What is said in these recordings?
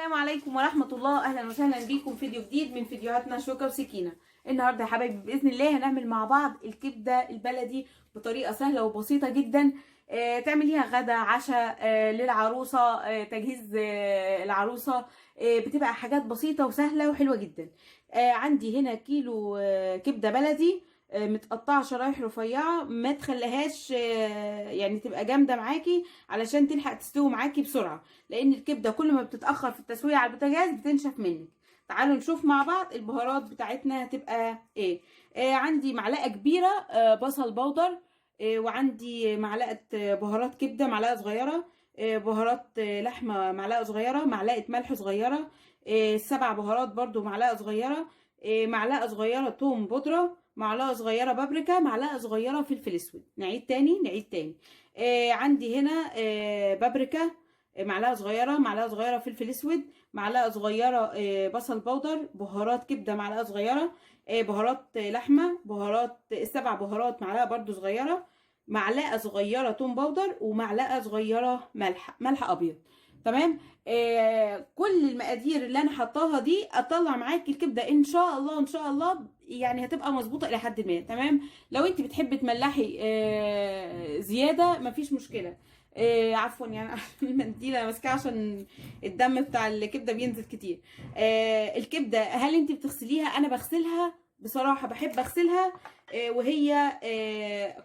السلام عليكم ورحمة الله. أهلا وسهلا بيكم في فيديو جديد من فيديوهاتنا شوكة وسكينة. النهاردة يا حبايبي بإذن الله هنعمل مع بعض الكبدة البلدي بطريقة سهلة وبسيطة جدا. تعمليها غدا عشاء للعروسة، تجهيز العروسة. بتبقى حاجات بسيطة وسهلة وحلوة جدا. عندي هنا كيلو كبدة بلدي متقطعه شرايح رفيعه، ما تخليهاش يعني تبقى جامده معاكي علشان تلحق تستوي معاكي بسرعه، لان الكبده كل ما بتتاخر في التسويه على البوتاجاز بتنشف منك. تعالوا نشوف مع بعض البهارات بتاعتنا هتبقى ايه. عندي معلقه كبيره بصل بودر، وعندي معلقه بهارات كبده معلقه صغيره، بهارات لحمه معلقه صغيره، معلقه ملح صغيره، 7 بهارات برضو معلقه صغيره، معلقه صغيره توم بودره، معلقه صغيره بابريكا، معلقه صغيره فلفل اسود. نعيد تاني. عندي هنا بابريكا، معلقه صغيره فلفل اسود، معلقه صغيره بصل بودر، بهارات كبده معلقه صغيره، بهارات لحمه، بهارات 7 بهارات معلقه برضو صغيره، معلقه صغيره توم بودر، ومعلقه صغيره ملح ابيض. تمام. كل المقادير اللي انا حطاها دي اطلع معاكي الكبده ان شاء الله يعني هتبقى مظبوطه الى حد ما. تمام. لو انت بتحبي تملحي زياده مفيش مشكله. عفوا يعني المنديل انا ماسكاه عشان الدم بتاع الكبده بينزل كتير. الكبده هل انت بتغسليها؟ انا بغسلها بصراحه، بحب اغسلها وهي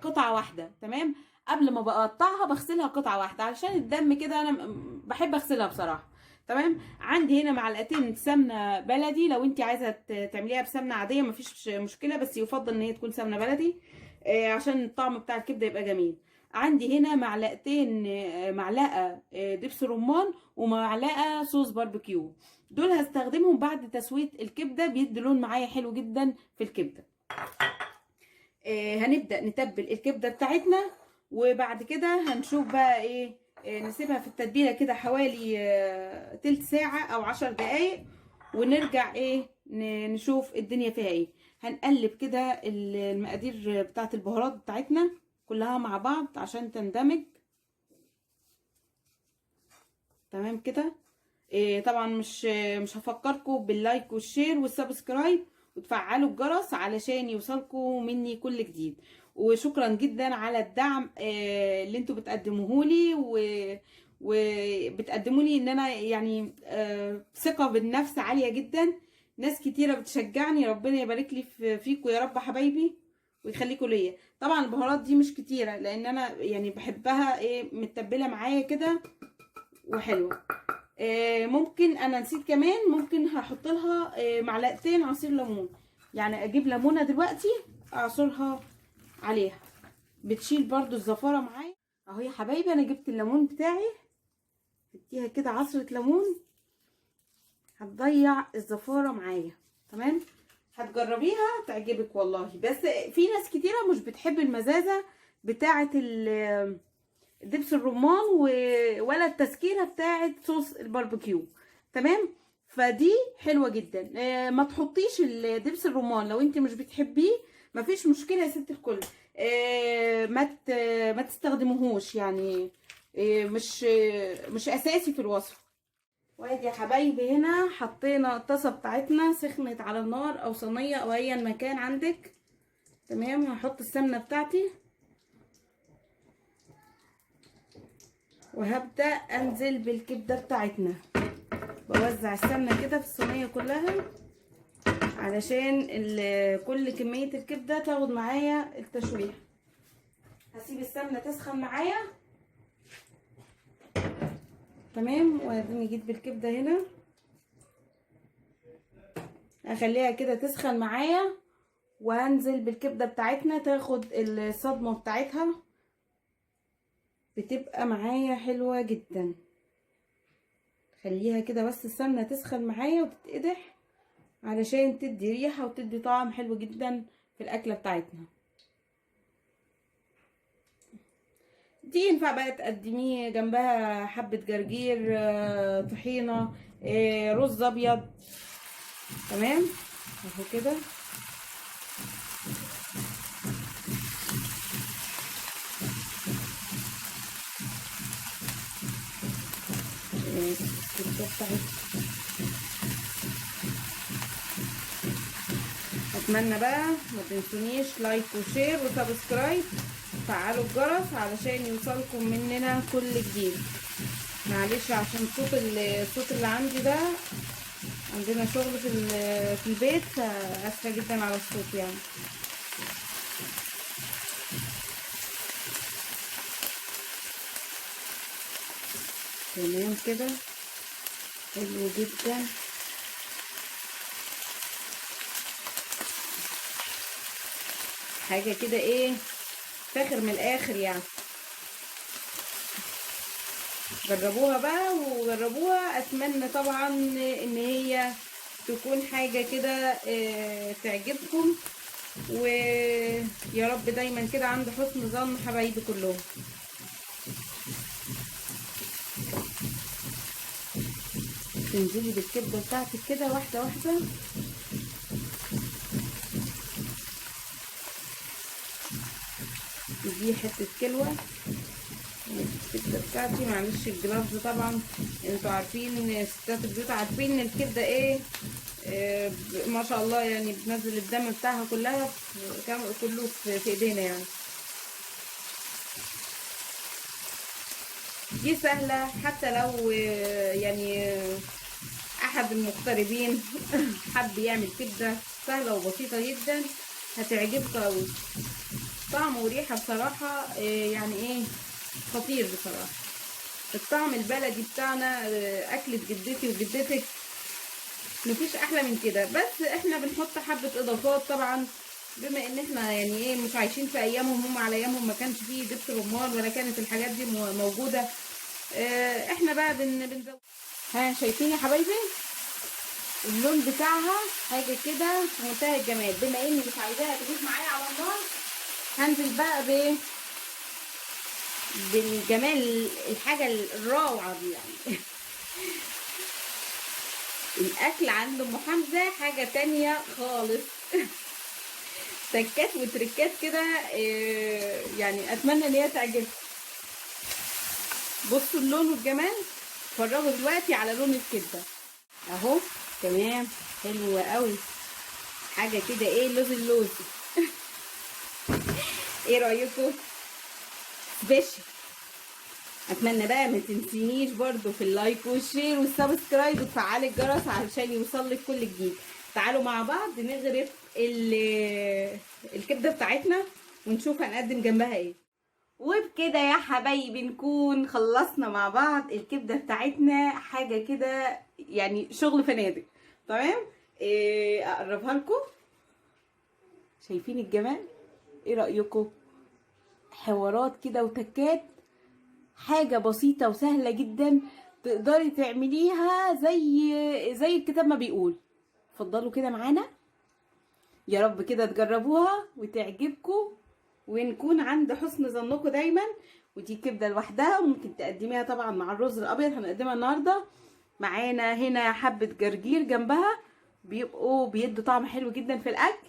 قطعه واحده. تمام. قبل ما بقطعها بغسلها قطعه واحده علشان الدم كده، انا بحب اغسلها بصراحه. تمام. عندي هنا معلقتين سمنه بلدي، لو انت عايزه تعمليها بسمنه عاديه مفيش مشكله، بس يفضل ان هي تكون سمنه بلدي عشان الطعم بتاع الكبده يبقى جميل. عندي هنا معلقتين، معلقه دبس رمان ومعلقه صوص باربيكيو. دول هستخدمهم بعد تسويه الكبده، بيدي لون معايا حلو جدا في الكبده. هنبدا نتبل الكبده بتاعتنا، وبعد كده هنشوف بقى ايه. نسيبها في التتبيله كده حوالي تلت ساعه او 10 دقايق، ونرجع ايه نشوف الدنيا فيها ايه. هنقلب كده المقادير بتاعت البهارات بتاعتنا كلها مع بعض عشان تندمج. تمام كده. طبعا مش هفكركم باللايك والشير والسبسكرايب وتفعلوا الجرس علشان يوصلكم مني كل جديد. وشكرا جدا على الدعم اللي انتوا بتقدموه لي وبتقدموا لي ان انا يعني ثقة بالنفس عالية جدا. ناس كتيرة بتشجعني، ربنا يبارك لي فيكم يا رب حبايبي ويخليكم ليا. طبعا البهارات دي مش كتيرة لان انا يعني بحبها متبلة معايا كده وحلوة. ممكن انا نسيت كمان، ممكن هحط لها معلقتين عصير ليمون، يعني اجيب ليمونه دلوقتي اعصرها عليها، بتشيل برضو الزفاره معايا. اهو يا حبايبي انا جبت الليمون بتاعي، اديها كده عصره ليمون هتضيع الزفاره معايا. تمام. هتجربيها تعجبك والله. بس في ناس كتيره مش بتحب المزازه بتاعه دبس الرمان ولا التسكيره بتاعه صوص الباربيكيو. تمام. فدي حلوه جدا. ما تحطيش دبس الرمان لو انت مش بتحبيه، مفيش مشكله يا ست الكل. ما تستخدموهوش يعني. مش اساسي في الوصفه. وادي يا حبايبي هنا حطينا الطاسه بتاعتنا سخنت على النار او صينيه او ايا مكان عندك. تمام. هحط السمنه بتاعتي وهبدأ انزل بالكبدة بتاعتنا. بوزع السمنة كده في الصينية كلها علشان كل كمية الكبدة تاخد معايا التشويح. هسيب السمنة تسخن معايا. تمام. واديني جيت بالكبدة هنا هخليها كده تسخن معايا، وهنزل بالكبدة بتاعتنا تاخد الصدمة بتاعتها، بتبقى معايا حلوة جدا. خليها كده بس السمنة تسخن معايا وتتقدح علشان تدي ريحة وتدي طعم حلو جدا في الأكلة بتاعتنا. دي ينفع بقى تقدميه جنبها حبة جرجير، طحينة، رز أبيض. تمام. اهو كده. الكبدة بتاعتنا اتمنى بقى ما تنسونيش لايك وشير وسبسكرايب، فعلوا الجرس علشان يوصلكم مننا كل جديد. معلش عشان الصوت اللي عندي ده، عندنا شغل في البيت، فاسفه جدا على الصوت يعني. تمام كده، حلو جدا. حاجه كده ايه، فاخر من الاخر يعني. جربوها بقى وجربوها، اتمنى طبعا ان هي تكون حاجه كده تعجبكم، ويا رب دايما كده عند حسن ظن حبايبي كلهم. تنزلي بالكبده بتاعتك كده واحده واحده. دي حته كلوه الكبده بتاعتي، معلش الجلافز طبعا، انتوا عارفين ستات البيوت عارفين ان الكبده ايه، ما شاء الله يعني بتنزل الدم بتاعها كله في ايدينا يعني. دي سهله، حتى لو يعني احد المغتربين حب يعمل كبده سهله وبسيطه جدا، هتعجبكم قوي. طعم وريحه بصراحه يعني ايه، خطير بصراحه. الطعم البلدي بتاعنا، اكلة جدتي وجدتك، مفيش احلى من كده. بس احنا بنحط حبة اضافات طبعا، بما ان احنا يعني ايه مش عايشين في ايامهم، هم على ايامهم ما كانش فيه دبس رمان ولا كانت الحاجات دي موجودة. احنا بقى بنزود. ها شايفين يا حبايبي اللون بتاعها، حاجة كده في منتهى الجمال. بما اني مش عايزاها تغيب معايا على النار، هنزل بقى بالجمال، الحاجة الروعة دي يعني. الاكل عند ام حمزه حاجه تانية خالص. تكات وتركات كده، يعني اتمنى ان هي تعجبكم. بصوا اللون والجمال، اتفرجوا دلوقتي على لون الكبده اهو. تمام، حلو قوي، حاجه كده ايه، اللوز. ايه رايكم؟ سبيشال. اتمنى بقى ما تنسينيش برضو في اللايك والشير والسبسكرايب وتفعلي الجرس علشان يوصلك كل جديد. تعالوا مع بعض نغرف الكبده بتاعتنا ونشوف هنقدم جنبها ايه. وبكده يا حبايبي نكون خلصنا مع بعض الكبده بتاعتنا، حاجه كده يعني شغل فنادق. تمام، اقربها لكم. شايفين الجمال؟ ايه رايكم؟ حوارات كده وتكات، حاجة بسيطة وسهلة جدا تقدري تعمليها زي الكتاب ما بيقول. اتفضلوا كده معانا، يا رب كده تجربوها وتعجبكم ونكون عند حسن ظنكم دايما. ودي كبدة لوحدها، وممكن تقدميها طبعا مع الرز الابيض، هنقدمها النهارده. معانا هنا حبة جرجير جنبها، بيدوا طعم حلو جدا في الاكل.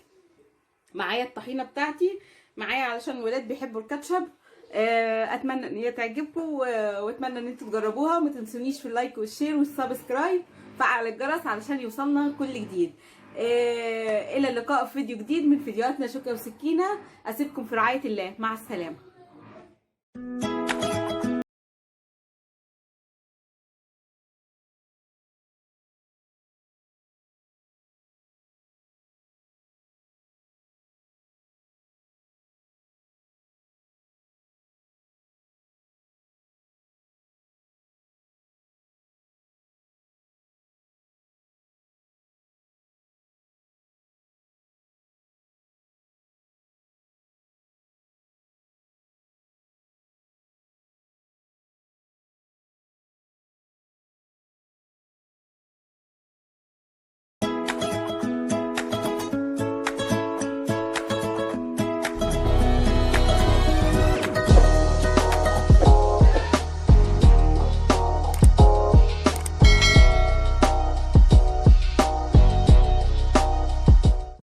معايا الطحينة بتاعتي، معايا علشان الولاد بيحبوا الكاتشب. اتمنى ان هي تعجبكم، واتمنى ان انتوا تجربوها. وما تنسونيش في اللايك والشير والسبسكرايب، فعل الجرس علشان يوصلنا كل جديد. الى اللقاء في فيديو جديد من فيديوهاتنا شوكة وسكينة. اسيبكم في رعاية الله، مع السلامة.